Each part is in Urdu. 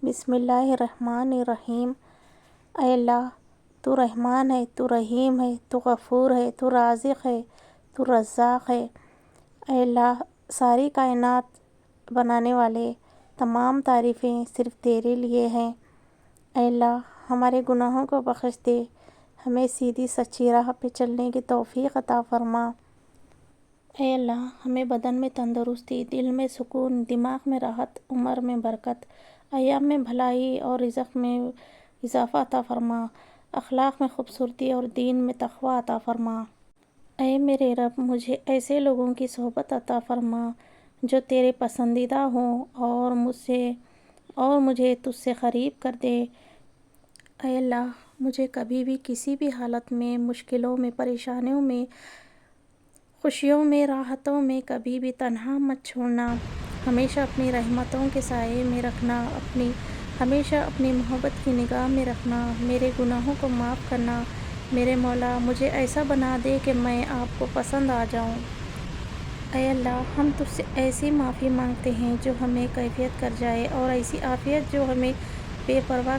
بسم اللہ الرحمن الرحیم۔ اے اللہ، تو رحمان ہے، تو رحیم ہے، تو غفور ہے، تو رازق ہے، تو رزاق ہے۔ اے اللہ، ساری کائنات بنانے والے، تمام تعریفیں صرف تیرے لیے ہیں۔ اے اللہ، ہمارے گناہوں کو بخش دے، ہمیں سیدھی سچی راہ پہ چلنے کی توفیق عطا فرما۔ اے اللہ، ہمیں بدن میں تندرستی، دل میں سکون، دماغ میں راحت، عمر میں برکت، ایام میں بھلائی اور رزق میں اضافہ عطا فرما، اخلاق میں خوبصورتی اور دین میں تقویٰ عطا فرما۔ اے میرے رب، مجھے ایسے لوگوں کی صحبت عطا فرما جو تیرے پسندیدہ ہوں اور مجھے تجھ سے قریب کر دے۔ اے اللہ، مجھے کبھی بھی کسی بھی حالت میں، مشکلوں میں، پریشانیوں میں، خوشیوں میں، راحتوں میں کبھی بھی تنہا مت چھوڑنا۔ ہمیشہ اپنی رحمتوں کے سائے میں رکھنا، ہمیشہ اپنی محبت کی نگاہ میں رکھنا، میرے گناہوں کو معاف کرنا۔ میرے مولا، مجھے ایسا بنا دے کہ میں آپ کو پسند آ جاؤں۔ اے اللہ، ہم تجھ سے ایسی معافی مانگتے ہیں جو ہمیں کیفیت کر جائے، اور ایسی عافیت جو ہمیں بے پرواہ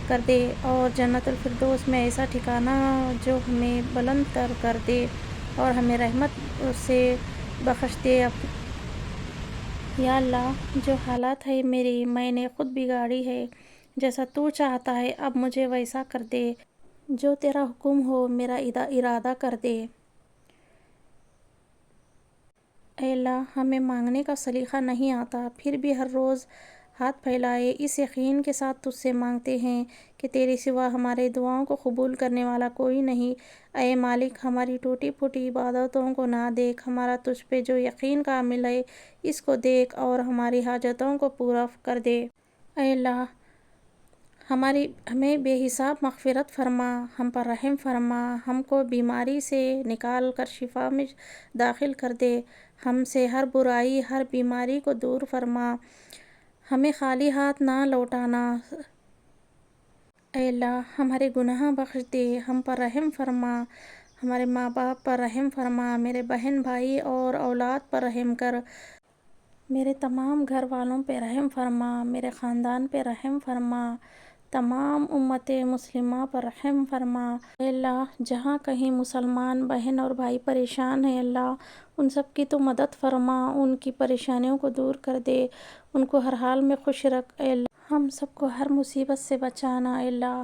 کر دے، اور جنت الفردوس میں ایسا ٹھکانہ جو ہمیں بلند تر کر دے اور ہمیں رحمت سے بخش دے۔ یا اللہ، جو حالت ہے میری، میں نے خود بگاڑی ہے، جیسا تو چاہتا ہے اب مجھے ویسا کر دے، جو تیرا حکم ہو میرا ارادہ کر دے۔ اے اللہ، ہمیں مانگنے کا سلیقہ نہیں آتا، پھر بھی ہر روز ہاتھ پھیلائے اس یقین کے ساتھ تجھ سے مانگتے ہیں کہ تیرے سوا ہمارے دعاؤں کو قبول کرنے والا کوئی نہیں۔ اے مالک، ہماری ٹوٹی پھوٹی عبادتوں کو نہ دیکھ، ہمارا تجھ پہ جو یقین کامل ہے اس کو دیکھ اور ہماری حاجتوں کو پورا کر دے۔ اے اللہ، ہمیں بے حساب مغفرت فرما، ہم پر رحم فرما، ہم کو بیماری سے نکال کر شفا میں داخل کر دے، ہم سے ہر برائی، ہر بیماری کو دور فرما، ہمیں خالی ہاتھ نہ لوٹانا۔ اے اللہ، ہمارے گناہ بخش دے، ہم پر رحم فرما، ہمارے ماں باپ پر رحم فرما، میرے بہن بھائی اور اولاد پر رحم کر، میرے تمام گھر والوں پہ رحم فرما، میرے خاندان پہ رحم فرما، تمام امت مسلمہ پر رحم فرما۔ اے اللہ، جہاں کہیں مسلمان بہن اور بھائی پریشان ہیں، اللہ ان سب کی تو مدد فرما، ان کی پریشانیوں کو دور کر دے، ان کو ہر حال میں خوش رکھ۔ اے اللہ، ہم سب کو ہر مصیبت سے بچانا۔ اے اللہ،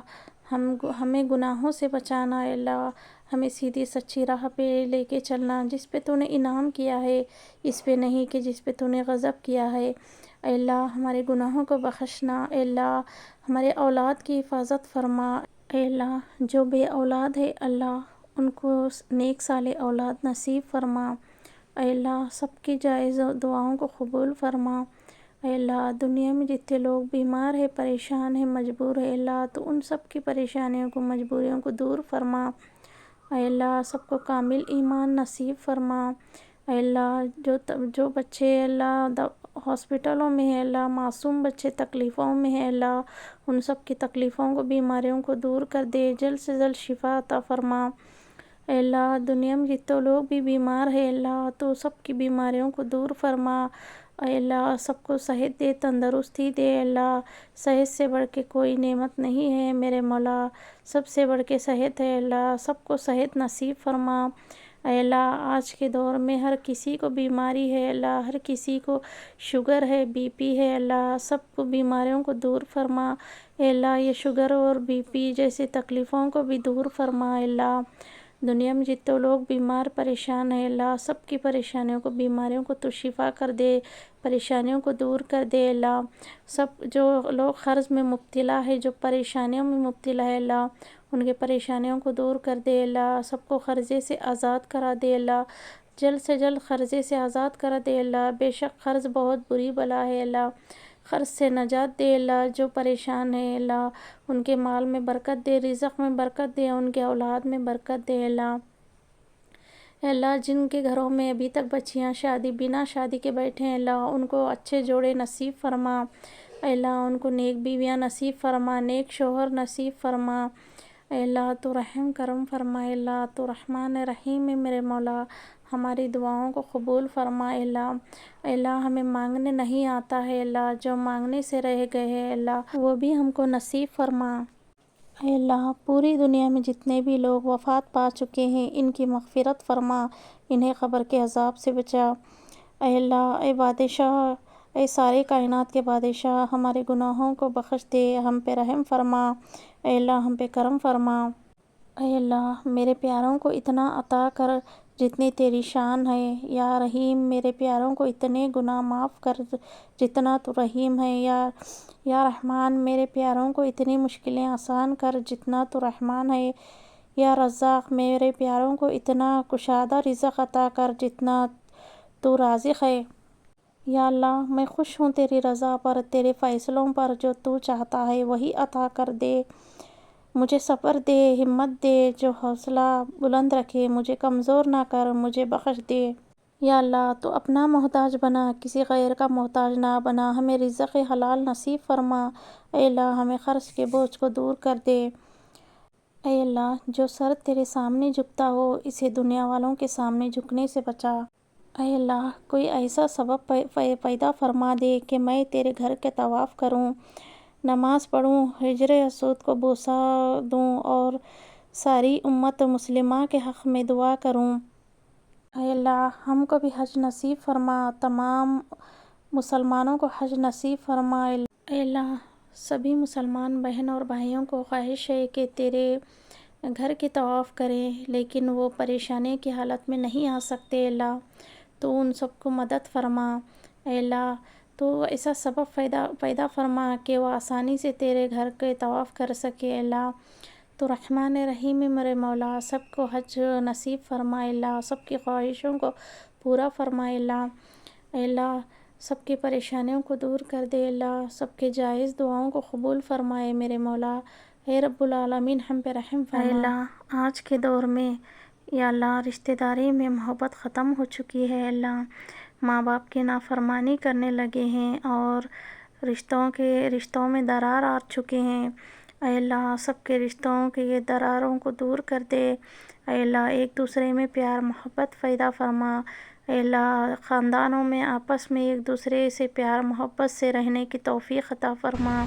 ہمیں گناہوں سے بچانا۔ اے اللہ، ہمیں سیدھی سچی راہ پہ لے کے چلنا، جس پہ تو نے انعام کیا ہے، اس پہ نہیں کہ جس پہ تو نے غضب کیا ہے۔ اے اللہ، ہمارے گناہوں کو بخشنا۔ اے اللہ، ہمارے اولاد کی حفاظت فرما۔ اے اللہ، جو بے اولاد ہے اللہ ان کو نیک صالح اولاد نصیب فرما۔ اے اللہ، سب کی جائز دعاؤں کو قبول فرما۔ اے اللہ، دنیا میں جتنے لوگ بیمار ہیں، پریشان ہیں، مجبور ہیں، اللہ تو ان سب کی پریشانیوں کو، مجبوریوں کو دور فرما۔ اے اللہ، سب کو کامل ایمان نصیب فرما۔ اے اللہ، جو بچے اللہ ہاسپٹلوں میں ہیں، اللہ معصوم بچے تکلیفوں میں ہیں، اللہ ان سب کی تکلیفوں کو، بیماریوں کو دور کر دے، جلد سے جلد شفا عطا فرما۔ اے اللہ، دنیا میں جتنے لوگ بھی بیمار ہیں اللہ تو سب کی بیماریوں کو دور فرما۔ اے اللہ، سب کو صحت دے، تندرستی دے۔ اللہ، صحت سے بڑھ کے کوئی نعمت نہیں ہے میرے مولا، سب سے بڑھ کے صحت ہے۔ اللہ، سب کو صحت نصیب فرما۔ اے اللہ، آج کے دور میں ہر کسی کو بیماری ہے اللہ، ہر کسی کو شوگر ہے، بی پی ہے، اللہ سب کو بیماریوں کو دور فرما۔ اے اللہ، یہ شوگر اور بی پی جیسی تکلیفوں کو بھی دور فرما۔ اے اللہ، دنیا میں جتنے لوگ بیمار پریشان ہیں اللہ، سب کی پریشانیوں کو، بیماریوں کو تو شفا کر دے، پریشانیوں کو دور کر دے۔ اللہ، سب جو لوگ قرض میں مبتلا ہے، جو پریشانیوں میں مبتلا ہے اللہ، ان کے پریشانیوں کو دور کر دے۔ اللہ، سب کو قرضے سے آزاد کرا دے۔ اللہ، جلد سے جلد قرضے سے آزاد کرا دے۔ اللہ، بے شک قرض بہت بری بلا ہے اللہ، قرض سے نجات دے۔ اللہ، جو پریشان ہے اللہ ان کے مال میں برکت دے، رزق میں برکت دے، ان کے اولاد میں برکت دے۔ اللہ، اے اللہ، جن کے گھروں میں ابھی تک بچیاں بنا شادی کے بیٹھے ہیں اللہ، ان کو اچھے جوڑے نصیب فرما۔ اے اللہ، ان کو نیک بیویاں نصیب فرما، نیک شوہر نصیب فرما۔ اے اللہ تو رحم کرم فرما، اے اللہ تو رحمان رحیم ہے میرے مولا، ہماری دعاؤں کو قبول فرما اے اللہ۔ اے اللہ ہمیں مانگنے نہیں آتا ہے، اللہ جو مانگنے سے رہ گئے ہیں اللہ وہ بھی ہم کو نصیب فرما۔ اے اللہ پوری دنیا میں جتنے بھی لوگ وفات پا چکے ہیں ان کی مغفرت فرما، انہیں قبر کے عذاب سے بچا۔ اے اللہ اے بادشاہ، اے سارے کائنات کے بادشاہ، ہمارے گناہوں کو بخش دے، ہم پہ رحم فرما، اے اللہ ہم پہ کرم فرما۔ اے اللہ میرے پیاروں کو اتنا عطا کر جتنی تیری شان ہے، یا رحیم میرے پیاروں کو اتنے گناہ معاف کر جتنا تو رحیم ہے، یا رحمان میرے پیاروں کو اتنی مشکلیں آسان کر جتنا تو رحمان ہے، یا رزاق میرے پیاروں کو اتنا کشادہ رزق عطا کر جتنا تو رازق ہے۔ یا اللہ میں خوش ہوں تیری رضا پر، تیرے فیصلوں پر، جو تو چاہتا ہے وہی عطا کر دے، مجھے صبر دے، ہمت دے، جو حوصلہ بلند رکھے، مجھے کمزور نہ کر، مجھے بخش دے۔ یا اللہ تو اپنا محتاج بنا، کسی غیر کا محتاج نہ بنا، ہمیں رزق حلال نصیب فرما، اے اللہ ہمیں قرض کے بوجھ کو دور کر دے۔ اے اللہ جو سر تیرے سامنے جھکتا ہو اسے دنیا والوں کے سامنے جھکنے سے بچا۔ اے اللہ کوئی ایسا سبب پیدا فرما دے کہ میں تیرے گھر کے طواف کروں، نماز پڑھوں، حجر اسود کو بوسہ دوں اور ساری امت مسلمہ کے حق میں دعا کروں۔ اے اللہ ہم کو بھی حج نصیب فرما، تمام مسلمانوں کو حج نصیب فرما۔ اے اللہ سبھی مسلمان بہن اور بھائیوں کو خواہش ہے کہ تیرے گھر کے طواف کریں لیکن وہ پریشانی کی حالت میں نہیں آ سکتے، اے اللہ تو ان سب کو مدد فرما۔ اے اللہ تو ایسا سبب پیدا فرما کہ وہ آسانی سے تیرے گھر کے طواف کر سکے، اے اللہ تو رحمان رحیم میرے مولا سب کو حج نصیب فرما، اے اللہ سب کی خواہشوں کو پورا فرما، اے اللہ سب کی پریشانیوں کو دور کر دے، اللہ سب کے جائز دعاؤں کو قبول فرمائے میرے مولا، اے رب العالمین ہم پہ رحم فرما۔ اے اللہ آج کے دور میں یا اللہ رشتہ داری میں محبت ختم ہو چکی ہے، اللہ ماں باپ کی نافرمانی کرنے لگے ہیں اور رشتوں میں درار آ چکے ہیں، اے اللہ سب کے رشتوں کے یہ دراروں کو دور کر دے، اے اللہ ایک دوسرے میں پیار محبت پیدا فرما، اے اللہ خاندانوں میں آپس میں ایک دوسرے سے پیار محبت سے رہنے کی توفیق عطا فرما۔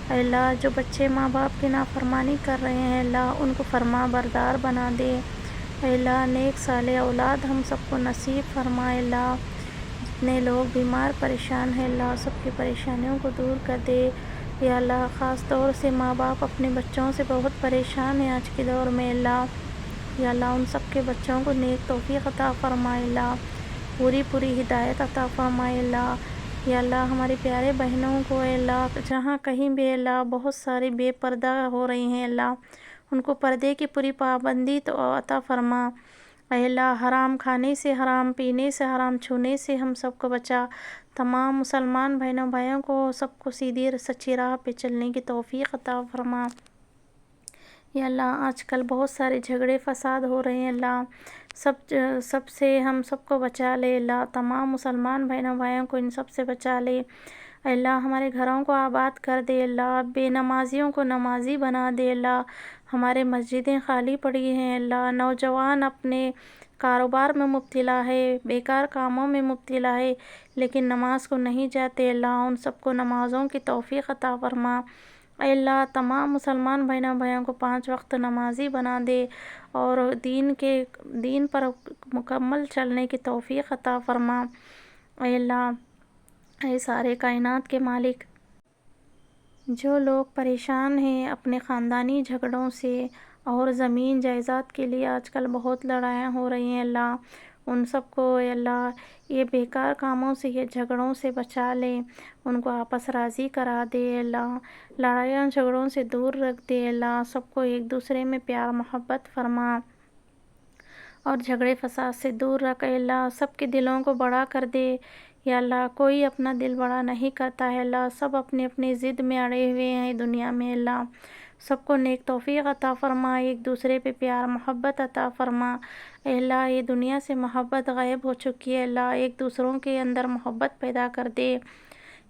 اے اللہ جو بچے ماں باپ کی نافرمانی کر رہے ہیں اللہ ان کو فرما بردار بنا دے، اے اللہ نیک صالح اولاد ہم سب کو نصیب فرما، اے اللہ جتنے لوگ بیمار پریشان ہیں اللہ سب کی پریشانیوں کو دور کر دے، یا اللہ خاص طور سے ماں باپ اپنے بچوں سے بہت پریشان ہیں آج کے دور میں، اللہ یا اللہ ان سب کے بچوں کو نیک توفیق عطا فرمائے، اللہ پوری ہدایت عطا فرمائے، اللہ یا اللہ ہماری پیارے بہنوں کو اے اللہ جہاں کہیں بھی اللہ بہت ساری بے پردہ ہو رہی ہیں اللہ ان کو پردے کی پوری پابندی تو عطا فرما، اے اللہ حرام کھانے سے، حرام پینے سے، حرام چھونے سے ہم سب کو بچا، تمام مسلمان بہنوں بھائیوں کو سب کو سیدھی سچی راہ پہ چلنے کی توفیق عطا فرما۔ یا اللہ آج کل بہت سارے جھگڑے فساد ہو رہے ہیں اللہ سب سے ہم سب کو بچا لے، اللہ تمام مسلمان بہنوں بھائیوں کو ان سب سے بچا لے، اے اللہ ہمارے گھروں کو آباد کر دے، اللہ بے نمازیوں کو نمازی بنا دے، اللہ ہمارے مسجدیں خالی پڑی ہیں اللہ نوجوان اپنے کاروبار میں مبتلا ہے، بیکار کاموں میں مبتلا ہے لیکن نماز کو نہیں جاتے، اللہ ان سب کو نمازوں کی توفیق عطا فرما، اے اللہ تمام مسلمان بہنوں بھائیوں کو 5 وقت نمازی بنا دے اور دین پر مکمل چلنے کی توفیق عطا فرما، اے اللہ اے سارے کائنات کے مالک جو لوگ پریشان ہیں اپنے خاندانی جھگڑوں سے اور زمین جائیداد کے لیے آج کل بہت لڑائیاں ہو رہی ہیں اللہ ان سب کو اے اللہ یہ بیکار کاموں سے یہ جھگڑوں سے بچا لے، ان کو آپس راضی کرا دے، اللہ لڑائیاں جھگڑوں سے دور رکھ دے، اللہ سب کو ایک دوسرے میں پیار محبت فرما اور جھگڑے فساد سے دور رکھ، اے اللہ سب کے دلوں کو بڑا کر دے، یا اللہ کوئی اپنا دل بڑا نہیں کرتا ہے اللہ سب اپنی اپنی ضد میں اڑے ہوئے ہیں دنیا میں، اللہ سب کو نیک توفیق عطا فرما، ایک دوسرے پہ پیار محبت عطا فرما، اے اللہ یہ دنیا سے محبت غائب ہو چکی ہے اللہ ایک دوسروں کے اندر محبت پیدا کر دے،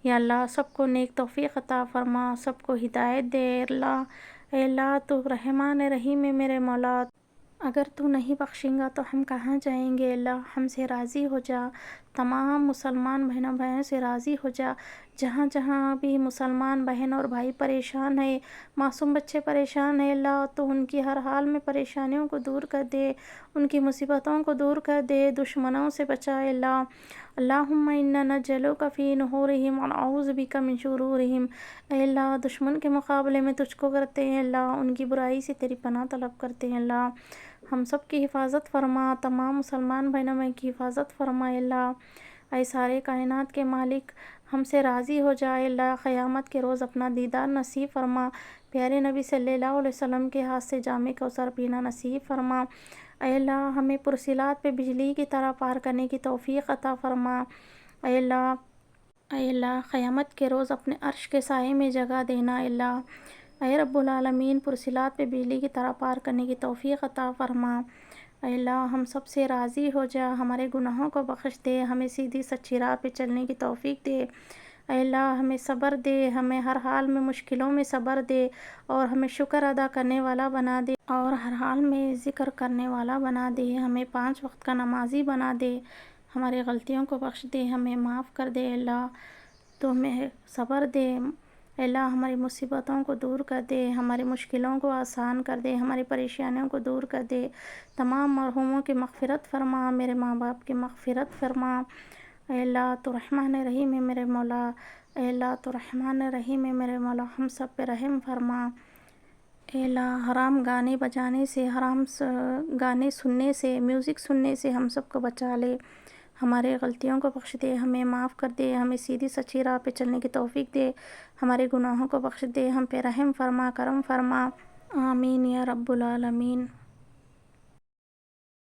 یا اللہ سب کو نیک توفیق عطا فرما، سب کو ہدایت دے اللہ۔ اے اللہ تو رحمان رحیم ہے میرے مولا، اگر تو نہیں بخشیں گا تو ہم کہاں جائیں گے اللہ، ہم سے راضی ہو جا، تمام مسلمان بہنوں بھائیوں سے راضی ہو جا، جہاں جہاں بھی مسلمان بہن اور بھائی پریشان ہیں، معصوم بچے پریشان ہیں اللہ، تو ان کی ہر حال میں پریشانیوں کو دور کر دے، ان کی مصیبتوں کو دور کر دے، دشمنوں سے بچائے اللہ۔ اللہم انا نجعلک فی نحورہم ونعوذ بک من شرورہم۔ اے اللہ دشمن کے مقابلے میں تجھ کو کرتے ہیں اللہ، ان کی برائی سے تیری پناہ طلب کرتے ہیں اللہ، ہم سب کی حفاظت فرما، تمام مسلمان بہنوں میں کی حفاظت فرما اللہ۔ اے سارے کائنات کے مالک، ہم سے راضی ہو جائے اللہ، قیامت کے روز اپنا دیدار نصیب فرما، پیارے نبی صلی اللہ علیہ وسلم کے ہاتھ سے جام کوثر پینا نصیب فرما۔ اے اللہ ہمیں پرسلات پہ بجلی کی طرح پار کرنے کی توفیق عطا فرما۔ اے اللہ قیامت کے روز اپنے عرش کے سائے میں جگہ دینا اللہ۔ اے رب العالمین پرسلات پہ بجلی کی طرح پار کرنے کی توفیق عطا فرما۔ اے اللہ ہم سب سے راضی ہو جا، ہمارے گناہوں کو بخش دے، ہمیں سیدھی سچی راہ پہ چلنے کی توفیق دے۔ اے اللہ ہمیں صبر دے، ہمیں ہر حال میں مشکلوں میں صبر دے، اور ہمیں شکر ادا کرنے والا بنا دے، اور ہر حال میں ذکر کرنے والا بنا دے، ہمیں 5 وقت کا نمازی بنا دے، ہماری غلطیوں کو بخش دے، ہمیں معاف کر دے اللہ، تو ہمیں صبر دے۔ اے اللہ ہماری مصیبتوں کو دور کر دے، ہماری مشکلوں کو آسان کر دے، ہماری پریشانیوں کو دور کر دے، تمام مرحوموں کی مغفرت فرما، میرے ماں باپ کی مغفرت فرما۔ اے اللہ تو رحمان رحیم ہے میرے مولا، اے اللہ تو رحمان رحیم ہے میرے مولا، ہم سب پہ رحم فرما۔ اے اللہ حرام گانے بجانے سے، حرام گانے سننے سے، میوزک سننے سے ہم سب کو بچا لے، ہمارے غلطیوں کو بخش دے، ہمیں معاف کر دے، ہمیں سیدھی سچی راہ پہ چلنے کی توفیق دے، ہمارے گناہوں کو بخش دے، ہم پہ رحم فرما، کرم فرما، آمین یا رب العالمین۔